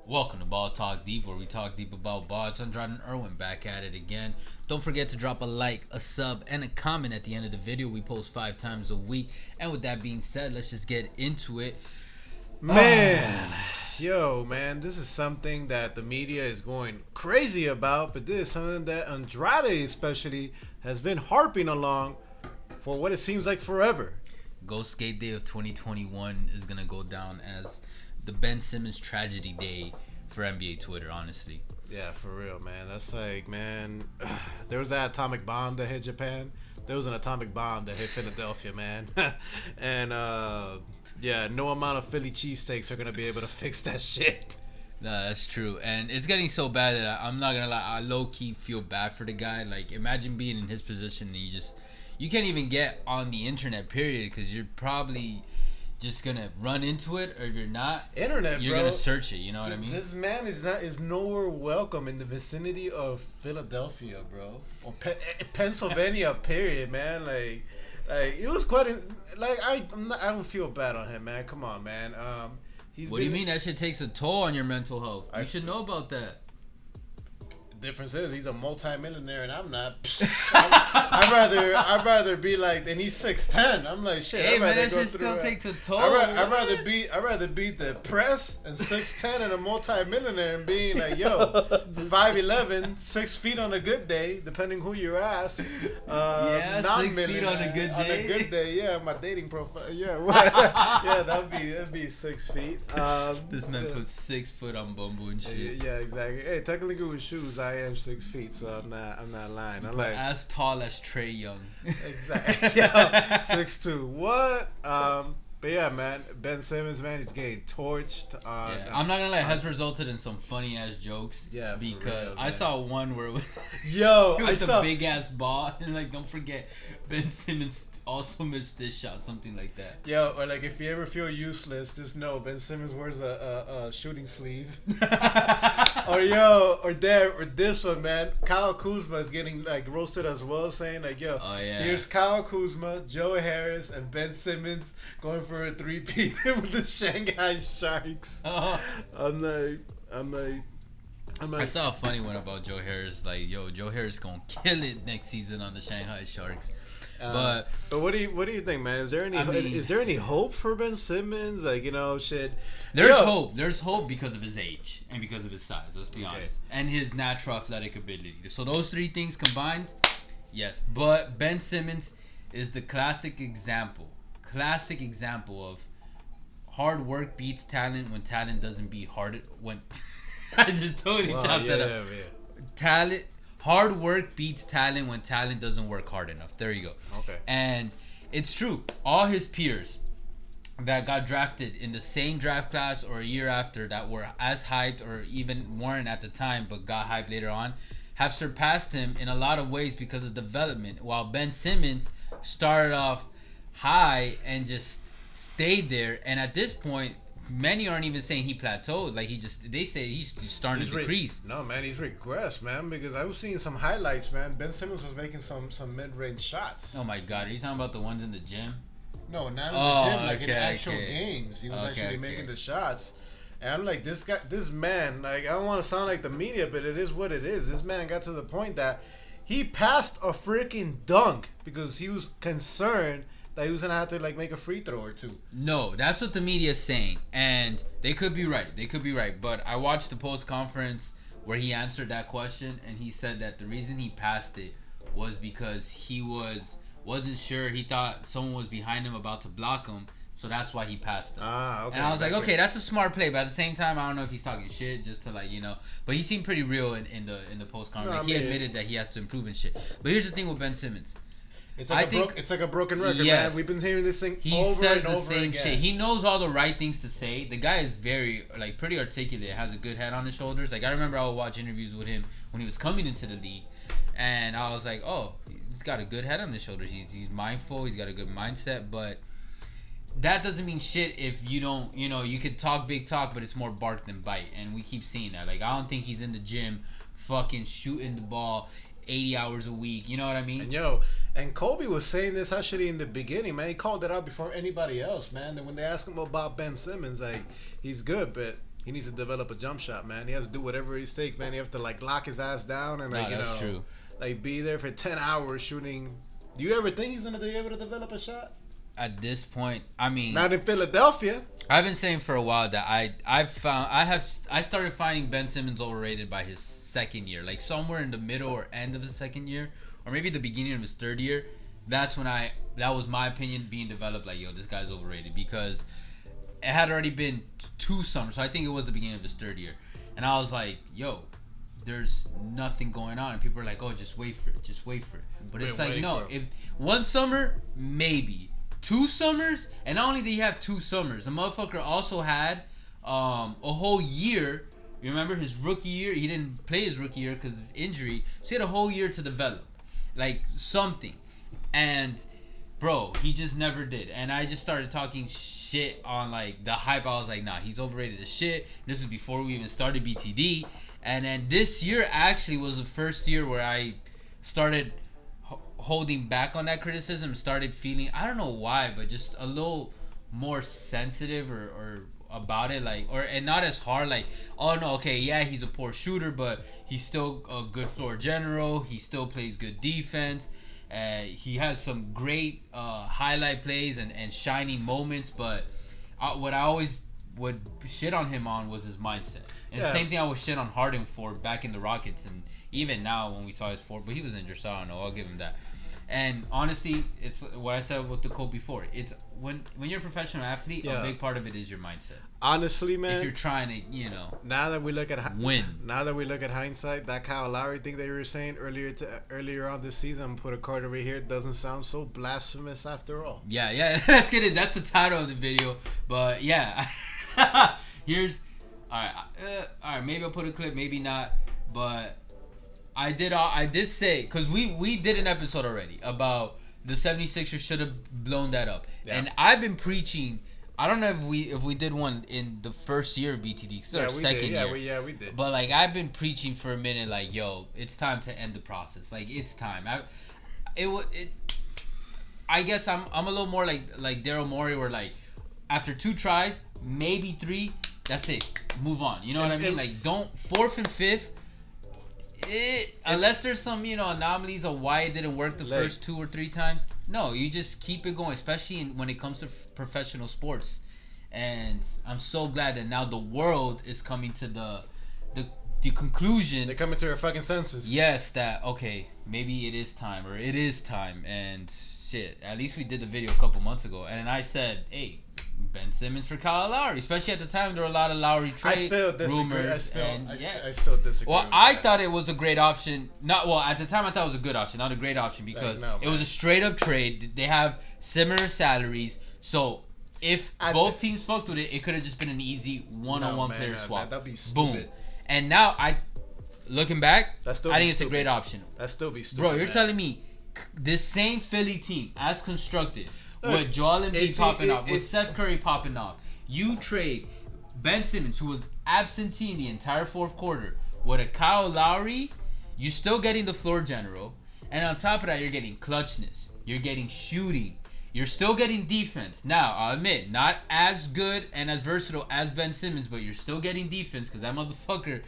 Welcome to Ball Talk Deep, where we talk deep about balls. I'm Jordan Irwin, back at it again. Don't forget to drop a like, a sub, and a comment at the end of the video. We post 5 times a week. And with that being said, let's just get into it. Man, man, this is something that the media is going crazy about, but this is something that Andrade especially has been harping along for what it seems like forever. Ghost Skate Day of 2021 is going to go down as the Ben Simmons tragedy day for NBA Twitter, honestly. Yeah, for real, man. That's like, man, there was that atomic bomb that hit Japan. There was an atomic bomb that hit Philadelphia, man. And, yeah, no amount of Philly cheesesteaks are going to be able to fix that shit. Nah, that's true. And it's getting so bad that I'm not going to lie, I low-key feel bad for the guy. Like, imagine being in his position and you can't even get on the internet, period, because you're probably just gonna run into it, or if you're not, you're gonna search it. You know what I mean? This man is nowhere welcome in the vicinity of Philadelphia, bro, or Pennsylvania. Period, man. Like it was quite. I don't feel bad on him, man. Come on, man. What do you mean? That shit takes a toll on your mental health. You should know about that. Difference is he's a multi-millionaire and I'm not. I'd rather be like, and he's 6'10". I'm like, shit. Hey man, that shit still takes a toll. I'd rather beat the press and 6'10" and a multi-millionaire and being like, yo, 5'11", 6 feet on a good day, depending who you ask. Yeah, 6 feet on a good day. On a good day, yeah. My dating profile, yeah, yeah, that'd be 6 feet. This man put 6 foot on Bumble and shit. Yeah, exactly. Hey, technically with shoes, I am 6 feet, so I'm not lying. I'm like as tall as Trey Young. Exactly. Yeah, 6'2". What? But yeah, man, Ben Simmons, man, he's getting torched. I'm not gonna lie, it has resulted in some funny ass jokes. Yeah, because real, I saw one where it was a big ass ball, and like, don't forget, Ben Simmons also missed this shot, something like that. Yo, or like if you ever feel useless, just know Ben Simmons wears a shooting sleeve. or this one, man. Kyle Kuzma is getting like roasted as well, saying like, yo, here's Kyle Kuzma, Joe Harris, and Ben Simmons going for a 3-peat with the Shanghai Sharks. I'm like. I saw a funny one about Joe Harris. Like, yo, Joe Harris gonna kill it next season on the Shanghai Sharks. But what do you think, man? Is there any hope for Ben Simmons? Like, shit. There's hope. There's hope because of his age and because of his size. Let's be honest, and his natural athletic ability. So those 3 things combined, yes. But Ben Simmons is the classic example of hard work beats talent when talent doesn't beat hard. When I just totally chopped that up. Yeah. Hard work beats talent when talent doesn't work hard enough. There you go. Okay. And it's true. All his peers that got drafted in the same draft class or a year after that were as hyped or even weren't at the time but got hyped later on have surpassed him in a lot of ways because of development. While Ben Simmons started off high and just stayed there. And at this point, many aren't even saying he plateaued. Like, they say he's starting to decrease. No, man, he's regressed, man, because I was seeing some highlights, man. Ben Simmons was making some mid-range shots. Oh my God, are you talking about the ones in the gym? No, not in the gym, like in actual games. He was actually making the shots. And I'm like, this man, like, I don't want to sound like the media, but it is what it is. This man got to the point that he passed a freaking dunk because he was concerned that he was going to have to, like, make a free throw or 2. No, that's what the media is saying. And they could be right. But I watched the post-conference where he answered that question, and he said that the reason he passed it was because he wasn't sure. He thought someone was behind him about to block him, so that's why he passed it. Okay. And I was like, okay, that's a smart play. But at the same time, I don't know if he's talking shit just to, like, But he seemed pretty real in the post-conference. He admitted that he has to improve and shit. But here's the thing with Ben Simmons. It's like a broken record, man. We've been hearing this thing over and over again. Shit. He knows all the right things to say. The guy is very, like, pretty articulate. Has a good head on his shoulders. Like, I remember I would watch interviews with him when he was coming into the league, and I was like, oh, he's got a good head on his shoulders. He's mindful. He's got a good mindset. But that doesn't mean shit if you don't, you could talk big talk, but it's more bark than bite. And we keep seeing that. Like, I don't think he's in the gym fucking shooting the ball 80 hours a week. You know what I mean? And Kobe was saying this actually in the beginning, man. He called it out before anybody else, man. And when they asked him about Ben Simmons, like, he's good, but he needs to develop a jump shot, man. He has to do whatever it takes, man. He have to like lock his ass down and like that's true. Like be there for 10 hours shooting. Do you ever think he's gonna be able to develop a shot? At this point, I mean, not in Philadelphia. I've been saying for a while that I started finding Ben Simmons overrated by his second year, like somewhere in the middle or end of his second year, or maybe the beginning of his third year. That's when that was my opinion being developed. Like, yo, this guy's overrated because it had already been 2 summers. So I think it was the beginning of his third year, and I was like, yo, there's nothing going on, and people are like, oh, just wait for it. But it's like, no, if 1 summer, maybe 2 summers, and not only did he have 2 summers, the motherfucker also had a whole year. You remember his rookie year? He didn't play his rookie year because of injury, so he had a whole year to develop, like something. And bro, he just never did. And I just started talking shit on like the hype. I was like, nah, he's overrated as shit. This is before we even started BTD. And then this year actually was the first year where I started holding back on that criticism, started feeling, I don't know why, but just a little more sensitive or about it, like, or and not as hard, like, oh no, okay, yeah, he's a poor shooter, but he's still a good floor general. He still plays good defense. He has some great highlight plays and shining moments, but what I always would shit on him on was his mindset. And the same thing I would shit on Harden for back in the Rockets, and even now when we saw his but he was injured, so I don't know, I'll give him that. And honestly, it's what I said with the quote before. It's when you're a professional athlete, a big part of it is your mindset. Honestly, man, if you're trying to, now that we look at win, now that we look at hindsight, that Kyle Lowry thing that you were saying earlier on this season, put a card over here, doesn't sound so blasphemous after all. Yeah, let's get it. That's the title of the video. But yeah, here's all right. Maybe I'll put a clip, maybe not, but. I did say, because we did an episode already about the 76ers should have blown that up. Yeah. And I've been preaching, I don't know if we did one in the first year of BTD, because our second year. We did. But like I've been preaching for a minute, like, yo, it's time to end the process. Like, it's time. I guess I'm a little more like Daryl Morey, where like after 2 tries, maybe 3, that's it. Move on. You know what I mean? Like, don't 4th and 5th. Unless there's some anomalies of why it didn't work the first 2 or 3 times, no, you just keep it going, especially when it comes to professional sports. And I'm so glad that now the world is coming to the conclusion. They're coming to their fucking senses. Yes, that okay, maybe it is time, or it is time. And shit, at least we did the video a couple months ago, and I said, hey, Ben Simmons for Kyle Lowry. Especially at the time, there were a lot of Lowry trade rumors. I still disagree. Well, I thought it was a great option. At the time, I thought it was a good option, not a great option, because it was a straight up trade. They have similar salaries, so if both teams fucked with it, it could have just been an easy one-on-one player swap. Man, that'd be stupid. Boom. And now looking back, I think it's a great option. That'd still be stupid. Bro, you're telling me this same Philly team, as constructed, with Joel Embiid popping off, with Seth Curry popping off, you trade Ben Simmons, who was absentee in the entire 4th quarter, with a Kyle Lowry, you're still getting the floor general, and on top of that, you're getting clutchness, you're getting shooting, you're still getting defense. Now, I'll admit, not as good and as versatile as Ben Simmons, but you're still getting defense, because that motherfucker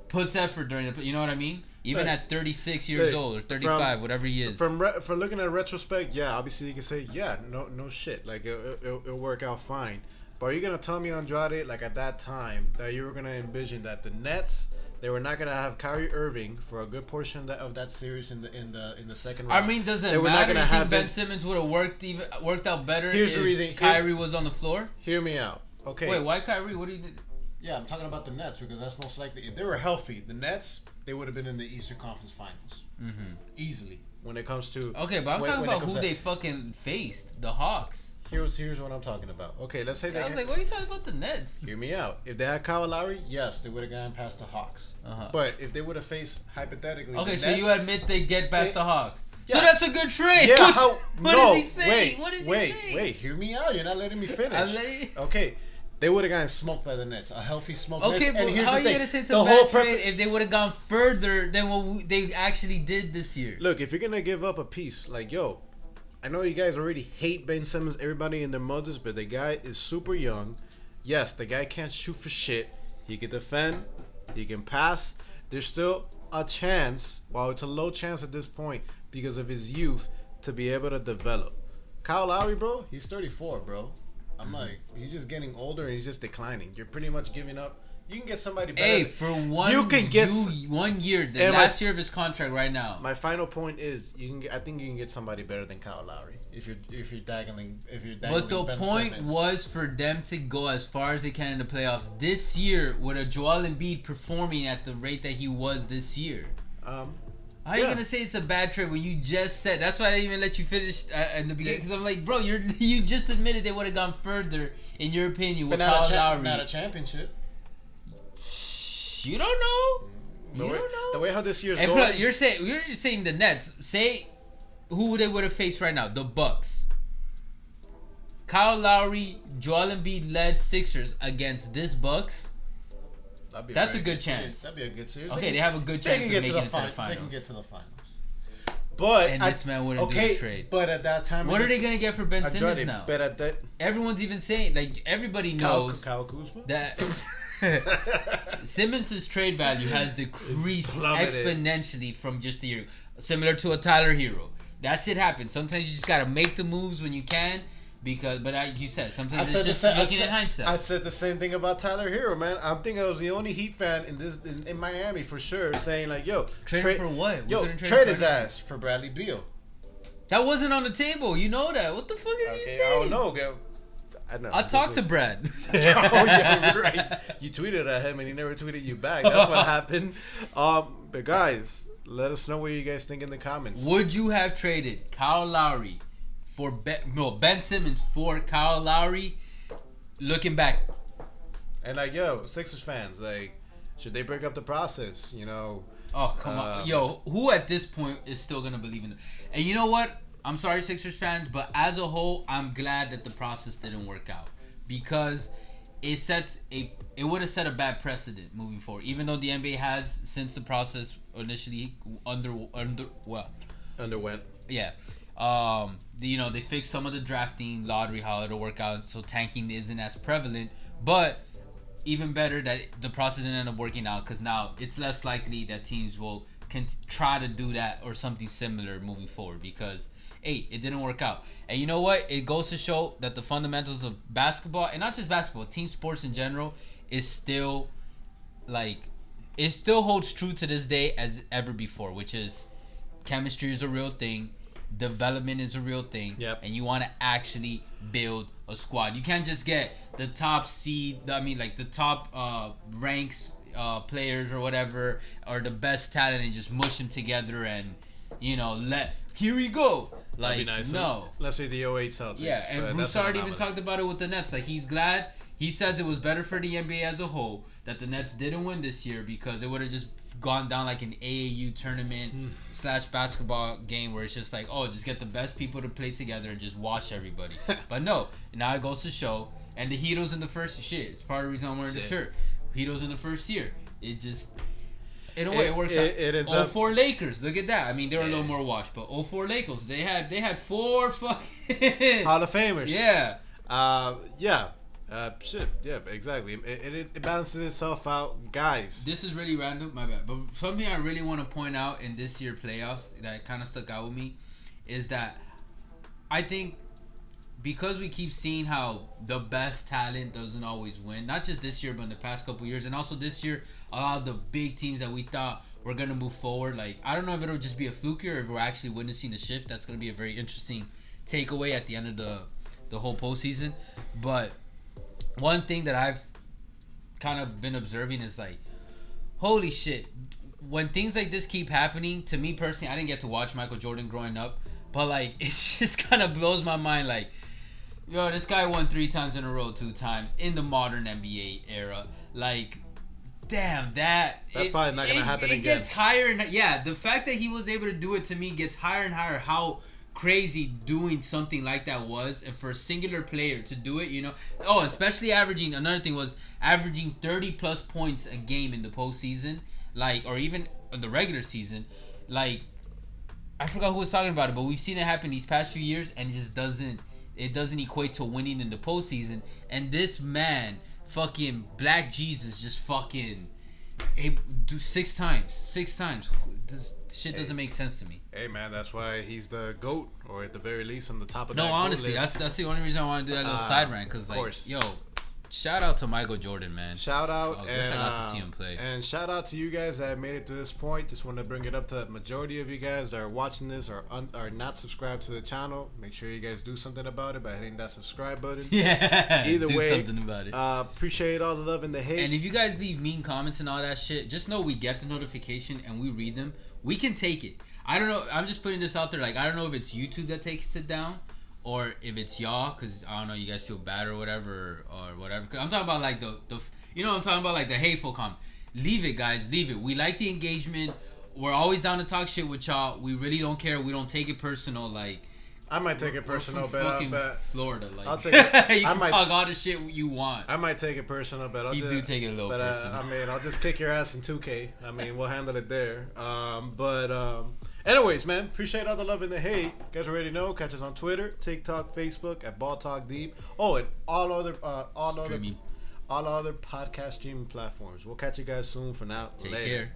puts effort during the, you know what I mean? Even at 36 years old or 35, whatever he is. From looking at retrospect, yeah, obviously you can say, yeah, no shit, like it'll work out fine. But are you gonna tell me, Andrade, like at that time, that you were gonna envision that the Nets, they were not gonna have Kyrie Irving for a good portion of that series in the second round? I mean, does it matter? You think Ben Simmons would have worked out better if Kyrie was on the floor? Hear me out. Okay. Wait, why Kyrie? What do you do? Yeah, I'm talking about the Nets, because that's most likely, if they were healthy, the Nets, they would have been in the Eastern Conference Finals. Mm-hmm. Easily. When it comes to... Okay, but I'm talking about who they fucking faced. The Hawks. Here's what I'm talking about. Okay, let's say I was like, what are you talking about the Nets? Hear me out. If they had Kyle Lowry, yes, they would have gone past the Hawks. Uh-huh. But if they would have faced, hypothetically, okay, the so Nets, you admit they get past the Hawks. Yeah. So that's a good trade. Yeah, what is he saying? Wait, hear me out. You're not letting me finish. Okay. They would have gotten smoked by the Nets. A healthy smoke. Okay, Nets. But how are you going to say it's a bad trade if they would have gone further than what they actually did this year? Look, if you're going to give up a piece, like, yo, I know you guys already hate Ben Simmons, everybody in their mothers, but the guy is super young. Yes, the guy can't shoot for shit. He can defend. He can pass. There's still a chance, while it's a low chance at this point because of his youth, to be able to develop. Kyle Lowry, bro, he's 34, bro. I'm like, he's just getting older and he's just declining. You're pretty much giving up. You can get somebody better. Hey, for one, you can get 1 year, the last year of his contract right now. My final point is, I think you can get somebody better than Kyle Lowry if you're dangling. But the point was for them to go as far as they can in the playoffs this year with a Joel Embiid performing at the rate that he was this year. How are you gonna say it's a bad trade when you just said? That's why I didn't even let you finish in the beginning, because I'm like, bro, you just admitted they would have gone further in your opinion with Kyle Lowry. Not a championship. You don't know. The way how this year's going. Plus, you're saying the Nets. Say who they would have faced right now. The Bucks. Kyle Lowry, Joel Embiid led Sixers against this Bucks. That's a good chance. That'd be a good series. Okay, they have a good chance of making it to the finals. They can get to the finals. But this man wouldn't do the trade. But at that time, what are they gonna get for Ben Simmons now? But at that, everyone's even saying, like, everybody knows Kyle Kuzma? that Simmons' trade value has decreased exponentially from just a year, similar to a Tyler Hero. That shit happens. Sometimes you just gotta make the moves when you can. But like you said, sometimes it's just looking at hindsight. I said the same thing about Tyler Hero, man. I think I was the only Heat fan in Miami for sure, saying like, "Yo, trade for what? Trade his ass for Bradley Beal." That wasn't on the table. You know that. What the fuck is you saying? I don't know. I know. I talked to Brad. Oh yeah, you're right. You tweeted at him and he never tweeted you back. That's what happened. But guys, let us know what you guys think in the comments. Would you have traded Kyle Lowry for Ben Simmons for Kyle Lowry? Looking back, and like, yo, Sixers fans, like, should they break up the process? You know. Oh come on, yo, who at this point is still gonna believe in it? And you know what? I'm sorry, Sixers fans, but as a whole, I'm glad that the process didn't work out, because it would have set a bad precedent moving forward. Even though the NBA has, since the process initially underwent. Yeah. They fixed some of the drafting lottery, how it'll work out, so tanking isn't as prevalent. But even better that the process didn't end up working out, because now it's less likely that teams can try to do that or something similar moving forward, because it didn't work out. And you know what? It goes to show that the fundamentals of basketball, and not just basketball, team sports in general, is still it still holds true to this day as ever before, which is chemistry is a real thing. Development is a real thing. Yep. And you want to actually build a squad. You can't just get the top seed, the top ranks players or whatever, or the best talent, and just mush them together and, here we go. Like, that'd be nice. No. Let's say the 08 Celtics. Yeah, and Broussard even talked about it with the Nets. Like, he's glad. He says it was better for the NBA as a whole that the Nets didn't win this year, because it would have just gone down like an AAU tournament / basketball game where it's just like, just get the best people to play together and just wash everybody. But no, now it goes to show. And the Heatles in the first shit. It's part of the reason I'm wearing the shirt. Heatles in the first year. It just, in a way, it works out. It ends 04 Lakers. Look at that. I mean, they were a little more washed, but 04 Lakers, they had 4 fucking Hall of Famers. Yeah. Yeah. Yeah, exactly. It balances itself out, guys. This is really random, my bad. But something I really want to point out in this year playoffs that kind of stuck out with me is that I think, because we keep seeing how the best talent doesn't always win, not just this year, but in the past couple years, and also this year, a lot of the big teams that we thought were going to move forward, like, I don't know if it'll just be a fluke or if we're actually witnessing a shift. That's going to be a very interesting takeaway at the end of the whole postseason. But one thing that I've kind of been observing is like, holy shit, when things like this keep happening, to me personally, I didn't get to watch Michael Jordan growing up, but like, it just kind of blows my mind. Like, yo, this guy won 3 times in a row, 2 times in the modern NBA era. Like, damn, that's probably not gonna happen again. It gets higher, and the fact that he was able to do it, to me, gets higher and higher. How crazy doing something like that was, and for a singular player to do it, especially another thing was averaging 30 plus points a game in the postseason, like, or even in the regular season. Like, I forgot who was talking about it, but we've seen it happen these past few years, and it just doesn't equate to winning in the postseason. And this man, fucking Black Jesus just fucking do 6 times. 6 times. This shit doesn't make sense to me. Hey man, that's why he's the GOAT, or at the very least on the top of that. No, honestly, that's the only reason I want to do that little side rant, because like, yo, shout out to Michael Jordan, man. Shout out, I wish I got to see him play. And shout out to you guys that have made it to this point. Just want to bring it up to the majority of you guys that are watching this or are not subscribed to the channel. Make sure you guys do something about it by hitting that subscribe button. Yeah. Either do way, something about it. Appreciate all the love and the hate. And if you guys leave mean comments and all that shit, just know we get the notification and we read them. We can take it. I don't know. I'm just putting this out there. Like, I don't know if it's YouTube that takes it down, or if it's y'all, because I don't know, you guys feel bad or whatever, or whatever. Cause I'm talking about like the you know what I'm talking about, like the hateful comment. Leave it, guys. Leave it. We like the engagement. We're always down to talk shit with y'all. We really don't care. We don't take it personal. Like, I might take it personal, but Florida, like, I'll take it. You can talk all the shit you want. I might take it personal, but I'll do take it a little personal. I mean, I'll just kick your ass in 2K. I mean, we'll handle it there. Anyways, man, appreciate all the love and the hate. You guys already know. Catch us on Twitter, TikTok, Facebook at Ball Talk Deep. Oh, and all other podcast streaming platforms. We'll catch you guys soon. For now, take care.